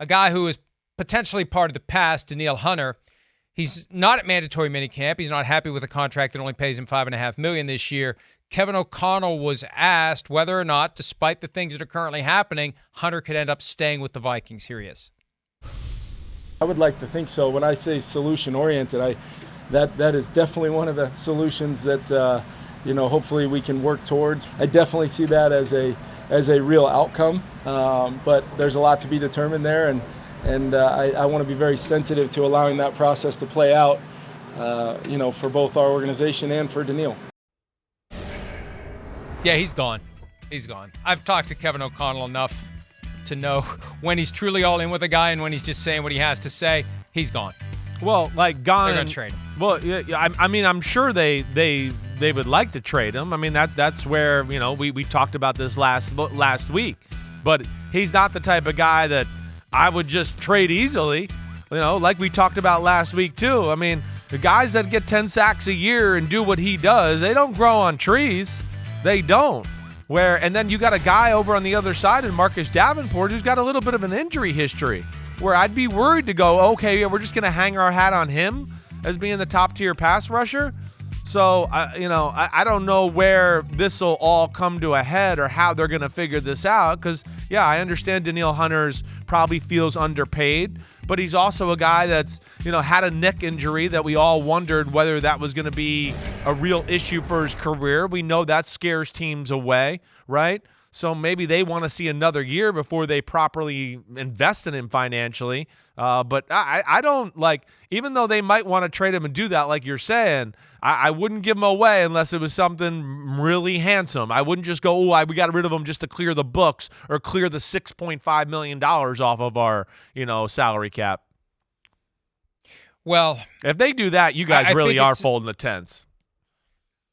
a guy who is potentially part of the past, Danielle Hunter. He's not at mandatory minicamp. He's not happy with a contract that only pays him $5.5 million this year. Kevin O'Connell was asked whether or not, despite the things that are currently happening, Hunter could end up staying with the Vikings. Here he is. I would like to think so. When I say solution-oriented, that is definitely one of the solutions that hopefully we can work towards. I definitely see that as a real outcome, but there's a lot to be determined there, and I want to be very sensitive to allowing that process to play out, for both our organization and for Danielle. Yeah, he's gone. He's gone. I've talked to Kevin O'Connell enough to know when he's truly all in with a guy and when he's just saying what he has to say. He's gone. Well, like gone. They're going to trade him. Well, yeah, I mean, I'm sure they would like to trade him. I mean, that's where, we talked about this last week. But he's not the type of guy that I would just trade easily, like we talked about last week too. I mean, the guys that get 10 sacks a year and do what he does, they don't grow on trees. They don't. And then you got a guy over on the other side in Marcus Davenport who's got a little bit of an injury history where I'd be worried to go, okay, we're just going to hang our hat on him as being the top tier pass rusher. So, I don't know where this will all come to a head or how they're going to figure this out because, yeah, I understand Danielle Hunter's probably feels underpaid, but he's also a guy that's, had a neck injury that we all wondered whether that was going to be a real issue for his career. We know that scares teams away, right? So maybe they want to see another year before they properly invest in him financially. But I don't even though they might want to trade him and do that, like you're saying, I wouldn't give him away unless it was something really handsome. I wouldn't just go, we got rid of him just to clear the books or clear the $6.5 million off of our, salary cap. Well, if they do that, you guys really are folding the tents.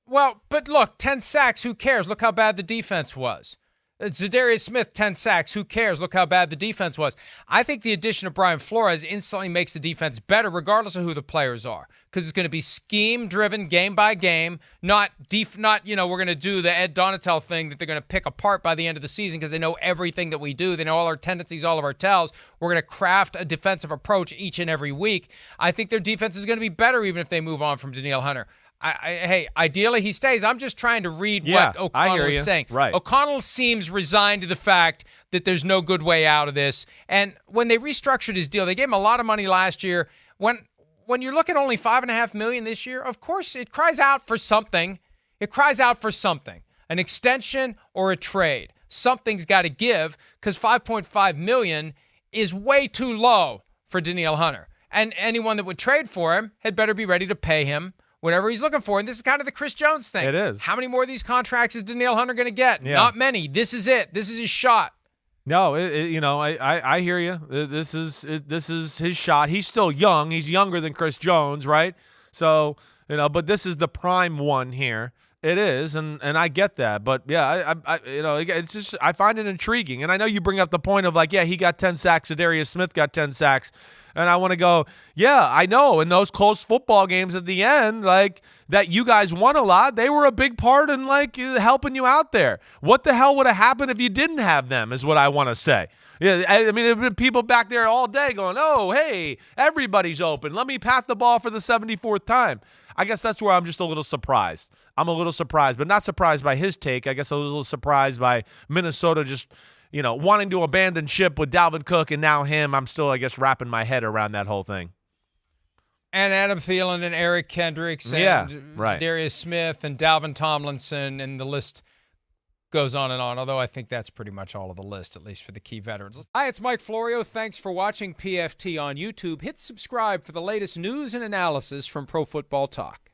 Well, but look, 10 sacks, who cares? Look how bad the defense was. Zadarius Smith, 10 sacks. Who cares? Look how bad the defense was. I think the addition of Brian Flores instantly makes the defense better regardless of who the players are because it's going to be scheme-driven game by game, not we're going to do the Ed Donatel thing that they're going to pick apart by the end of the season because they know everything that we do. They know all our tendencies, all of our tells. We're going to craft a defensive approach each and every week. I think their defense is going to be better even if they move on from Danielle Hunter. Hey, ideally he stays. I'm just trying to read what O'Connell is saying. Right. O'Connell seems resigned to the fact that there's no good way out of this. And when they restructured his deal, they gave him a lot of money last year. When you look at only $5.5 million this year, of course it cries out for something. It cries out for something, an extension or a trade. Something's got to give because $5.5 million is way too low for Danielle Hunter. And anyone that would trade for him had better be ready to pay him whatever he's looking for. And this is kind of the Chris Jones thing. It is. How many more of these contracts is Danielle Hunter going to get? Yeah. Not many. This is it. This is his shot. No, I hear you. This is his shot. He's still young. He's younger than Chris Jones, right? So, but this is the prime one here. It is, and I get that. But yeah, it's just I find it intriguing. And I know you bring up the point of he got 10 sacks. Zadarius Smith got 10 sacks. And I want to go, yeah, I know. In those close football games at the end, that you guys won a lot, they were a big part in helping you out there. What the hell would have happened if you didn't have them is what I want to say. Yeah, I mean, there have been people back there all day going, oh, hey, everybody's open. Let me pat the ball for the 74th time. I guess that's where I'm just a little surprised. I'm a little surprised, but not surprised by his take. I guess a little surprised by Minnesota just wanting to abandon ship with Dalvin Cook and now him. I'm still, I guess, wrapping my head around that whole thing. And Adam Thielen and Eric Kendricks and Darius Smith and Dalvin Tomlinson, and the list goes on and on, although I think that's pretty much all of the list, at least for the key veterans. Hi, it's Mike Florio. Thanks for watching PFT on YouTube. Hit subscribe for the latest news and analysis from Pro Football Talk.